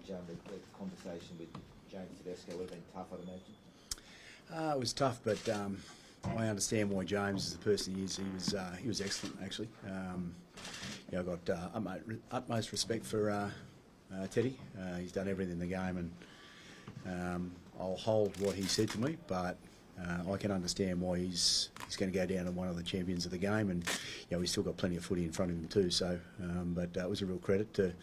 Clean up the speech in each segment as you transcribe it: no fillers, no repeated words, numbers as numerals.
the conversation with James Tedesco would have been tough, I'd imagine? It was tough, but I understand why James is the person he is. He was excellent, actually. I've got utmost respect for Teddy. He's done everything in the game, and I'll hold what he said to me, but I can understand why he's going to go down as one of the champions of the game, and he's still got plenty of footy in front of him too. So, but it was a real credit to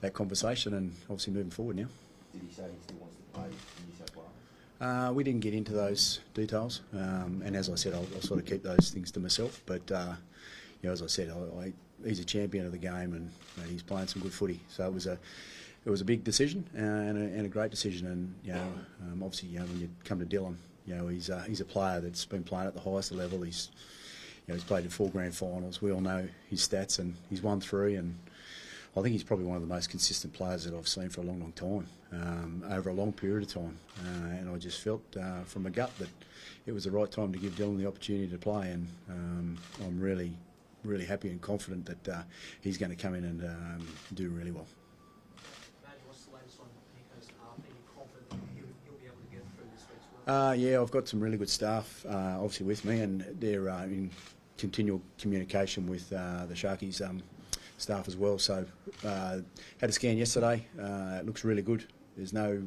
that conversation, and obviously moving forward now. Did he say he still wants to play in New South Wales? We didn't get into those details, and as I said, I'll sort of keep those things to myself. But as I said, he's a champion of the game, and he's playing some good footy. So it was a big decision and a great decision. And obviously, when you come to Dylan, he's a player that's been playing at the highest level. He's played in 4 grand finals. We all know his stats, and he's won 3. And I think he's probably one of the most consistent players that I've seen for a long, long time, over a long period of time. And I just felt from my gut that it was the right time to give Dylan the opportunity to play. And I'm really, really happy and confident that he's going to come in and do really well. What's the latest on Nico's arm? Are you confident that he'll be able to get through this week's work? Yeah, I've got some really good staff, obviously with me, and they're in continual communication with the Sharkies staff as well. So had a scan yesterday. It looks really good. There's no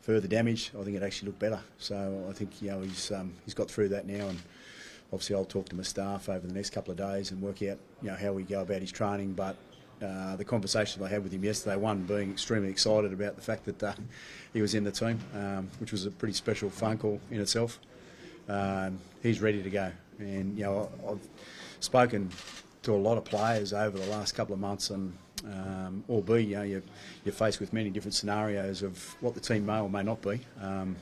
further damage. I think it actually looked better. So I think he's got through that now, and obviously I'll talk to my staff over the next couple of days and work out how we go about his training. But the conversation I had with him yesterday, one being extremely excited about the fact that he was in the team, which was a pretty special phone call in itself. He's ready to go, and I've spoken to a lot of players over the last couple of months, and albeit you're faced with many different scenarios of what the team may or may not be. I'm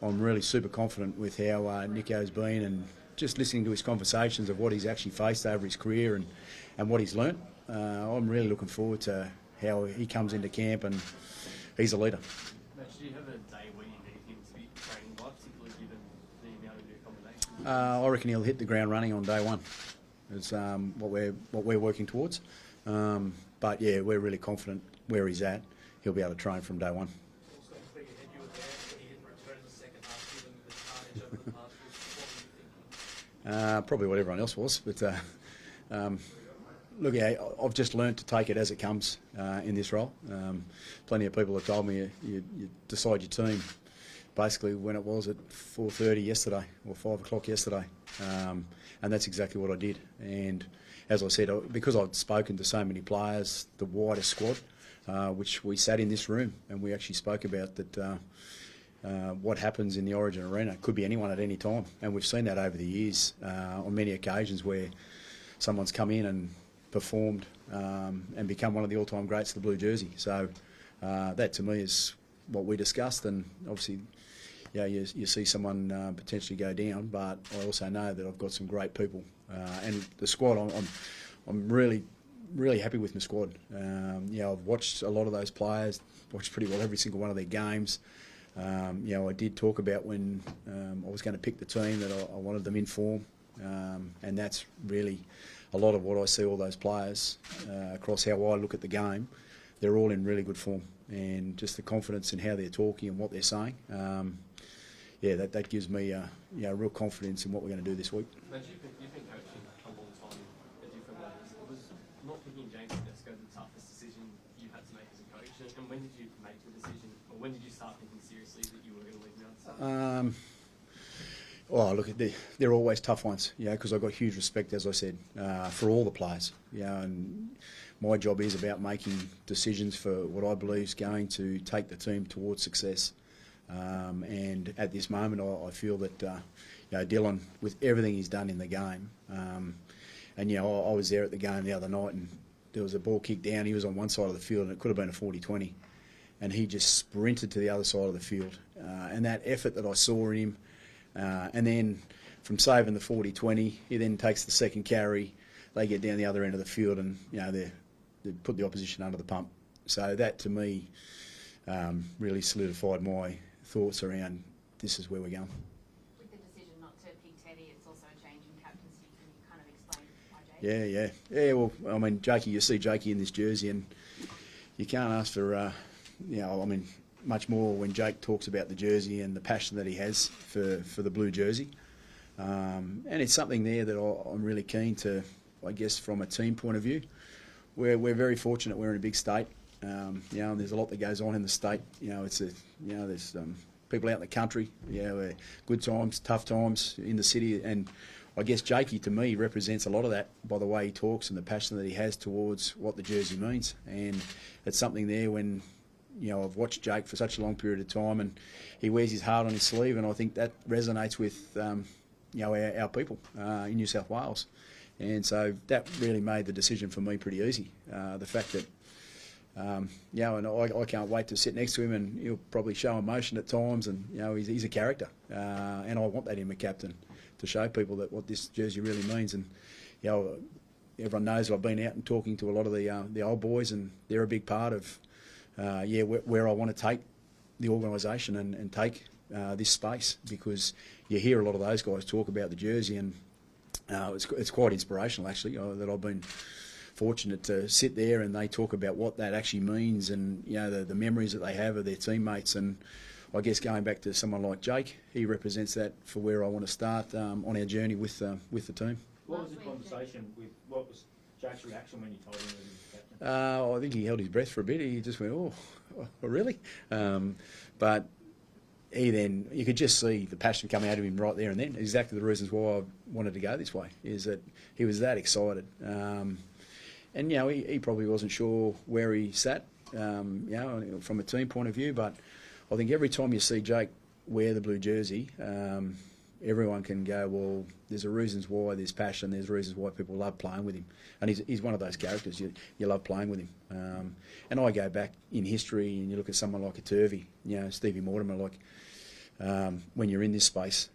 really super confident with how Nico's been, and just listening to his conversations of what he's actually faced over his career and what he's learnt. I'm really looking forward to how he comes into camp, and he's a leader. Match, do you have a day where you need him to be training well, particularly given the amount of new combinations? I reckon he'll hit the ground running on day one. It's what we're working towards. But yeah, we're really confident where he's at. He'll be able to train from day one. Probably what everyone else was, but look, I've just learnt to take it as it comes in this role. Plenty of people have told me you decide your team basically when it was at 4:30 yesterday or 5 o'clock yesterday, and that's exactly what I did. And as I said, because I'd spoken to so many players, the wider squad, which we sat in this room and we actually spoke about that. What happens in the Origin arena could be anyone at any time, and we've seen that over the years on many occasions where someone's come in and performed and become one of the all-time greats of the blue jersey. So that to me is what we discussed, and obviously you see someone potentially go down, but I also know that I've got some great people, and the squad, I'm really happy with my squad. I've watched a lot of those players, watched pretty well every single one of their games. I did talk about when I was going to pick the team that I wanted them in form, and that's really a lot of what I see all those players across how I look at the game. They're all in really good form, and just the confidence in how they're talking and what they're saying. That gives me real confidence in what we're going to do this week. Matt, you've been coaching a long time at different levels. Was not picking James Tedesco the toughest decision you had to make as a coach? And when did you make the decision, or when did you start thinking seriously that you were going to leave now? Look, they're always tough ones, because I've got huge respect, as I said, for all the players. And my job is about making decisions for what I believe is going to take the team towards success. And at this moment, I feel that Dylan, with everything he's done in the game, and I was there at the game the other night, and there was a ball kicked down. He was on one side of the field, and it could have been a 40-20, and he just sprinted to the other side of the field. And that effort that I saw in him, and then from saving the 40-20, he then takes the second carry. They get down the other end of the field, and they put the opposition under the pump. So that to me really solidified my thoughts around this is where we're going. With the decision not to pick Teddy, it's also a change in captaincy. Can you kind of explain why Jakey? Yeah. Well, I mean, Jakey, you see Jakey in this jersey, and you can't ask for I mean, much more when Jake talks about the jersey and the passion that he has for the blue jersey. And it's something there that I'm really keen to, I guess, from a team point of view. We're very fortunate. We're in a big state, and there's a lot that goes on in the state. There's people out in the country. Good times, tough times in the city, and I guess Jakey to me represents a lot of that by the way he talks and the passion that he has towards what the jersey means. And it's something there when I've watched Jake for such a long period of time, and he wears his heart on his sleeve, and I think that resonates with our people in New South Wales. And so that really made the decision for me pretty easy. The fact that, and I can't wait to sit next to him, and he'll probably show emotion at times, and he's a character, and I want that in a captain to show people that what this jersey really means. And everyone knows that I've been out and talking to a lot of the old boys, and they're a big part of where I want to take the organisation and take this space, because you hear a lot of those guys talk about the jersey, and it's quite inspirational actually, that I've been fortunate to sit there and they talk about what that actually means, and the memories that they have of their teammates. And I guess going back to someone like Jake, he represents that for where I want to start on our journey with the team. What was the conversation with? What was Jake's reaction when you told him that he was captain? I think he held his breath for a bit. He just went, "Oh, really?" But you could just see the passion coming out of him right there and then. Exactly the reasons why I wanted to go this way, is that he was that excited. And he probably wasn't sure where he sat, from a team point of view. But I think every time you see Jake wear the blue jersey, everyone can go, well, there's reasons why there's passion, there's reasons why people love playing with him. And he's one of those characters, you love playing with him. And I go back in history, and you look at someone like a Turvey, Stevie Mortimer, when you're in this space,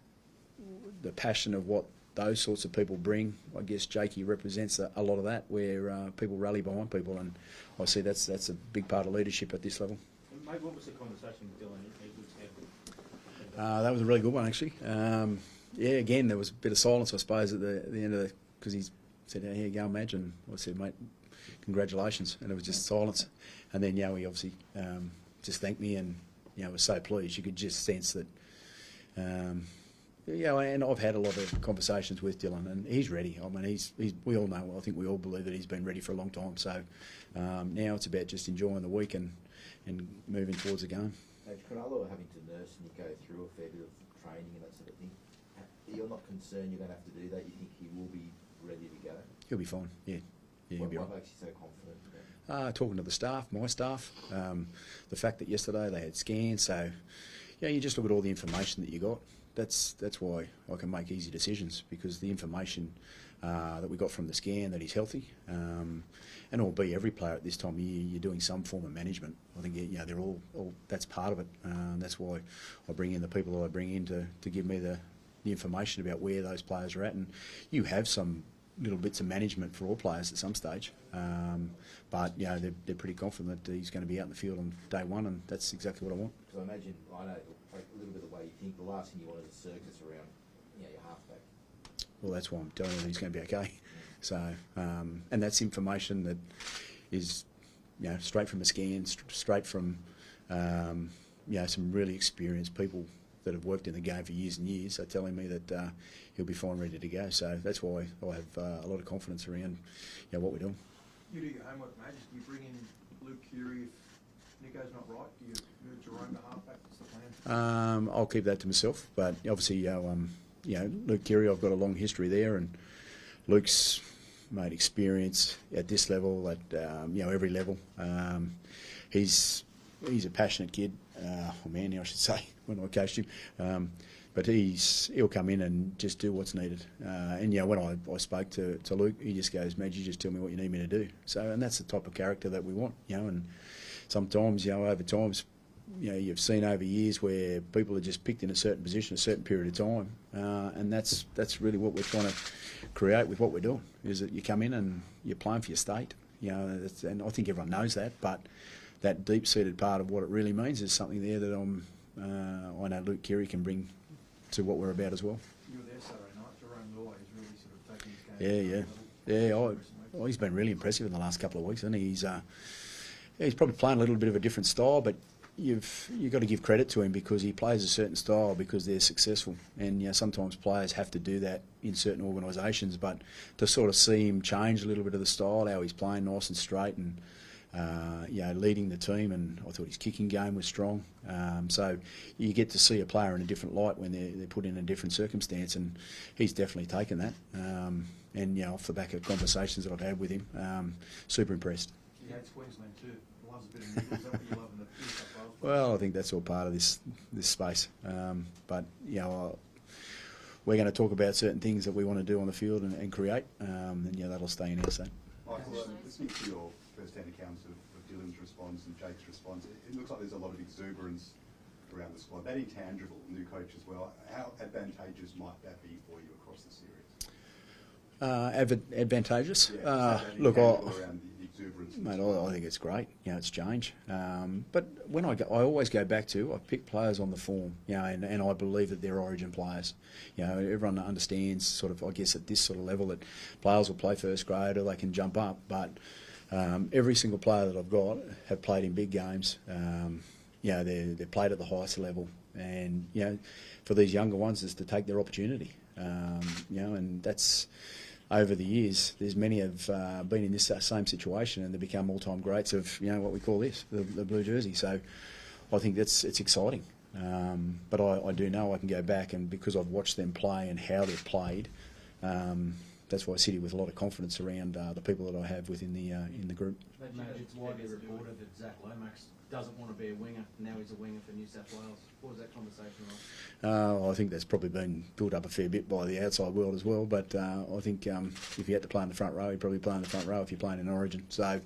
the passion of what those sorts of people bring, I guess Jakey represents a lot of that, where people rally behind people, and I see that's a big part of leadership at this level. Mate, what was the conversation with Dylan Edwards had? That was a really good one, actually. Again, there was a bit of silence, I suppose, at the end of because he said, "Here you go, Madge," and I said, "Mate, congratulations," and it was just silence. And then, he obviously just thanked me, and was so pleased. You could just sense that. And I've had a lot of conversations with Dylan, and he's ready. I mean, we all know, I think we all believe that he's been ready for a long time. So now it's about just enjoying the week and moving towards the game. Cronulla are having to nurse and you go through a fair bit of training and that sort of thing. You're not concerned you're going to have to do that? You think he will be ready to go? He'll be fine, yeah. He'll be what right. makes you so confident about it? Talking to the staff, my staff, the fact that yesterday they had scans, so you just look at all the information that you got. That's why I can make easy decisions, because the information that we got from the scan that he's healthy, and albeit every player at this time of year, you're doing some form of management. I think they're all that's part of it. That's why I bring in the people that I bring in to give me the information about where those players are at, and you have some little bits of management for all players at some stage, but they're pretty confident that he's going to be out in the field on day one, and that's exactly what I want. So I imagine, I know a little bit of the way you think, the last thing you want is a circus around your halfback. Well, that's why I'm telling you that he's going to be okay. So, and that's information that is, straight from a scan, straight from, some really experienced people that have worked in the game for years and years are telling me that he'll be fine, ready to go. So that's why I have a lot of confidence around what we're doing. You do your homework, mate. Do you bring in Luke Keary if Nico's not right? Do you move Jerome to halfback? What's the plan? I'll keep that to myself, but obviously, Luke Keary, I've got a long history there, and Luke's made experience at this level, at every level. He's a passionate kid, I should say, when I coached him. But he'll come in and just do what's needed. And when I spoke to Luke, he just goes, "Madge, you just tell me what you need me to do." So, and that's the type of character that we want, And sometimes, over times, you've seen over years where people are just picked in a certain position, a certain period of time, and that's really what we're trying to create with what we're doing. Is that you come in and you're playing for your state, and I think everyone knows that, but that deep-seated part of what it really means is something there that I know Luke Keary can bring to what we're about as well. You were there Saturday night. Jerome Law is really sort of taking his game. Yeah. He's been really impressive in the last couple of weeks, and he's he's probably playing a little bit of a different style, but you've got to give credit to him because he plays a certain style because they're successful, and sometimes players have to do that in certain organisations. But to sort of see him change a little bit of the style, how he's playing nice and straight, and leading the team, and I thought his kicking game was strong. So you get to see a player in a different light when they're put in a different circumstance, and he's definitely taken that. And off the back of conversations that I've had with him, super impressed. He hates Queensland too. Loves a bit of niggle. Is that what you love in the New South Wales? Well, I think that's all part of this space. But we're going to talk about certain things that we want to do on the field and create, and that'll stay in our say. Michael, listening to your first-hand accounts of Dylan's response and Jake's response, it looks like there's a lot of exuberance around the squad. That intangible, new coach as well. How advantageous might that be for you across the series? Advantageous? Yeah, look, around the exuberance. mate, I think it's great. It's change. But when I always go back to, I pick players on the form, and I believe that they're Origin players. Everyone understands sort of, I guess, at this sort of level that players will play first grade or they can jump up, but every single player that I've got have played in big games. They're played at the highest level, and for these younger ones is to take their opportunity. And that's over the years. There's many have been in this same situation, and they become all-time greats of what we call this, the blue jersey. So I think it's exciting. But I do know I can go back, and because I've watched them play and how they've played. That's why I sit here with a lot of confidence around the people that I have within the group. Mate, it's widely reported that Zach Lomax doesn't want to be a winger. Now he's a winger for New South Wales. What was that conversation like? I think that's probably been built up a fair bit by the outside world as well. But I think if you had to play in the front row, you'd probably play in the front row if you're playing in Origin. So,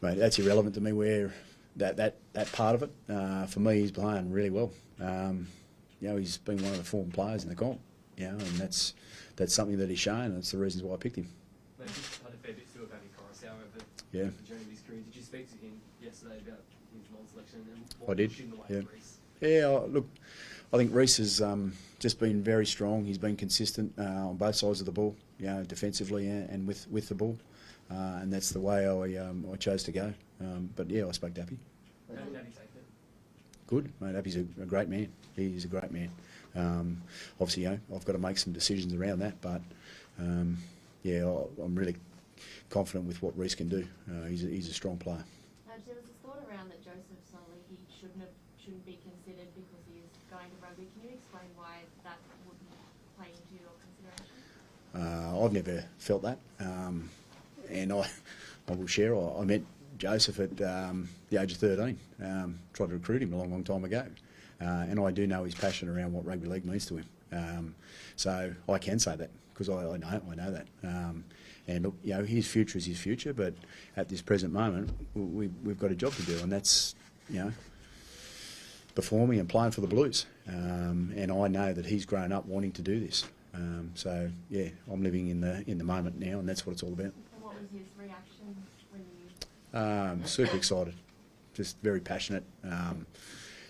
mate, that's irrelevant to me where that part of it. For me, he's playing really well. He's been one of the form players in the comp. And that's something that he's shown, and it's the reasons why I picked him. Maybe you had a fair bit to do about Coruscant over Yeah. the journey of his career. Did you speak to him yesterday about his non-selection and I what did, pushed him the way yeah. to Greece? Yeah, look, I think Reece has just been very strong. He's been consistent on both sides of the ball, defensively and with the ball, and that's the way I chose to go. But I spoke to Appy. How did he take it? Good, mate. Appy's a great man. He's a great man. Obviously, I've got to make some decisions around that, but I'm really confident with what Reece can do. He's a strong player. There was a thought around that Joseph Solly shouldn't be considered because he is going to rugby. Can you explain why that wouldn't play into your consideration? I've never felt that, and I will share. I met Joseph at the age of 13. Tried to recruit him a long time ago, and I do know his passion around what rugby league means to him. So I can say that because I know that. And look, his future is his future, but at this present moment, we've got a job to do, and that's performing and playing for the Blues. And I know that he's grown up wanting to do this. So I'm living in the moment now, and that's what it's all about. And what was his reaction when you? Super excited, just very passionate.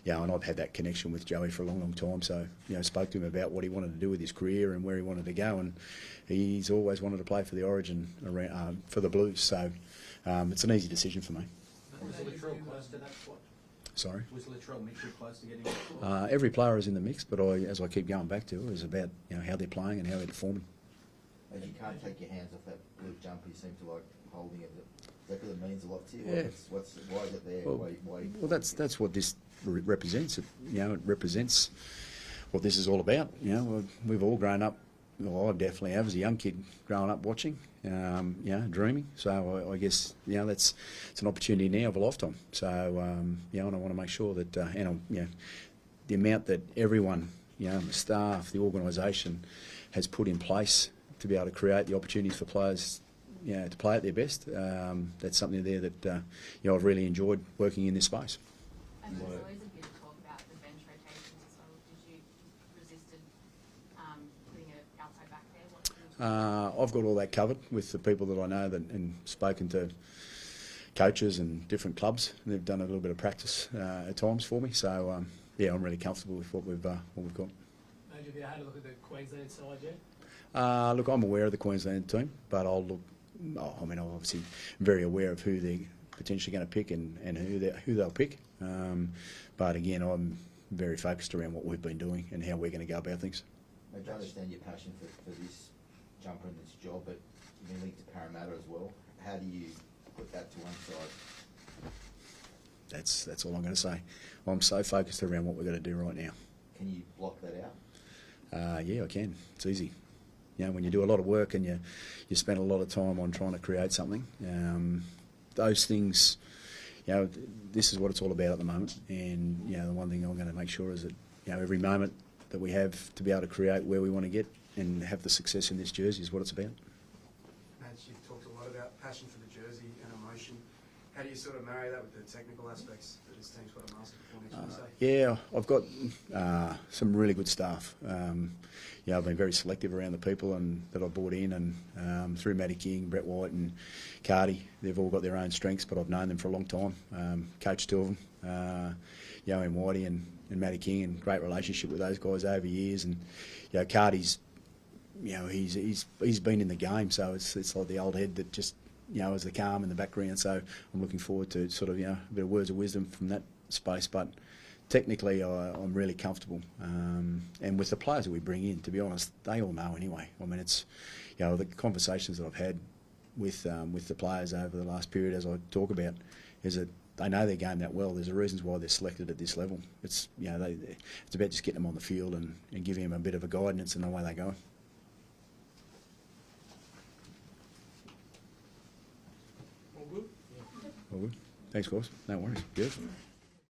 And I've had that connection with Joey for a long time. So, spoke to him about what he wanted to do with his career and where he wanted to go, and he's always wanted to play for the Origin for the Blues. So, it's an easy decision for me. Was Latrell close to that spot? Sorry. Was Latrell Mitchell close to getting that spot? Every player is in the mix, but as I keep going back to it, is about how they're playing and how they're performing. And you can't take your hands off that blue jumper. You seem to like holding it. That really means a lot to you. Yeah. Why is it there? Well, that's what this represents. It represents what this is all about. We've all grown up. Well, I definitely have as a young kid growing up watching, dreaming. So I guess it's an opportunity now of a lifetime. So and I want to make sure that the amount that everyone, the staff, the organisation, has put in place to be able to create the opportunities for players. To play at their best. That's something there that I've really enjoyed working in this space. And there's always a bit of talk about the bench rotations as well. Did you resisted putting it outside back there? I've got all that covered with the people that I know and spoken to coaches and different clubs. And they've done a little bit of practice at times for me. So I'm really comfortable with what we've got. Major, have you had a look at the Queensland side yet? Look, I'm aware of the Queensland team, but I'm obviously very aware of who they're potentially going to pick and who they'll pick. But again, I'm very focused around what we've been doing and how we're going to go about things. I understand your passion for this jumper and this job, but you've been linked to Parramatta as well. How do you put that to one side? That's all I'm going to say. I'm so focused around what we're going to do right now. Can you block that out? Yeah, I can. It's easy. You know, when you do a lot of work and you spend a lot of time on trying to create something, those things, you know, this is what it's all about at the moment. And, you know, the one thing I'm going to make sure is that, you know, every moment that we have to be able to create where we want to get and have the success in this jersey is what it's about. Mads, you've talked a lot about passion for the jersey and emotion. How do you sort of marry that with the technical aspects that this team's got to master before next Wednesday? Yeah, I've got some really good staff. Yeah, I've been very selective around the people that I've brought in, and through Matty King, Brett White and Cardi, they've all got their own strengths, but I've known them for a long time. Coached two of them, Yowie and Whitey and Matty King, and great relationship with those guys over years. And you know, Cardi's, you know, he's been in the game, so it's like the old head that just, you know, is the calm in the background. So I'm looking forward to sort of, you know, a bit of words of wisdom from that space. But technically, I'm really comfortable. And with the players that we bring in, to be honest, they all know anyway. I mean, it's, you know, the conversations that I've had with the players over the last period, as I talk about, is that they know their game that well. There's a reasons why they're selected at this level. It's, you know, it's about just getting them on the field and giving them a bit of a guidance in the way they go. All good? All good. Thanks, guys. No worries. Beautiful.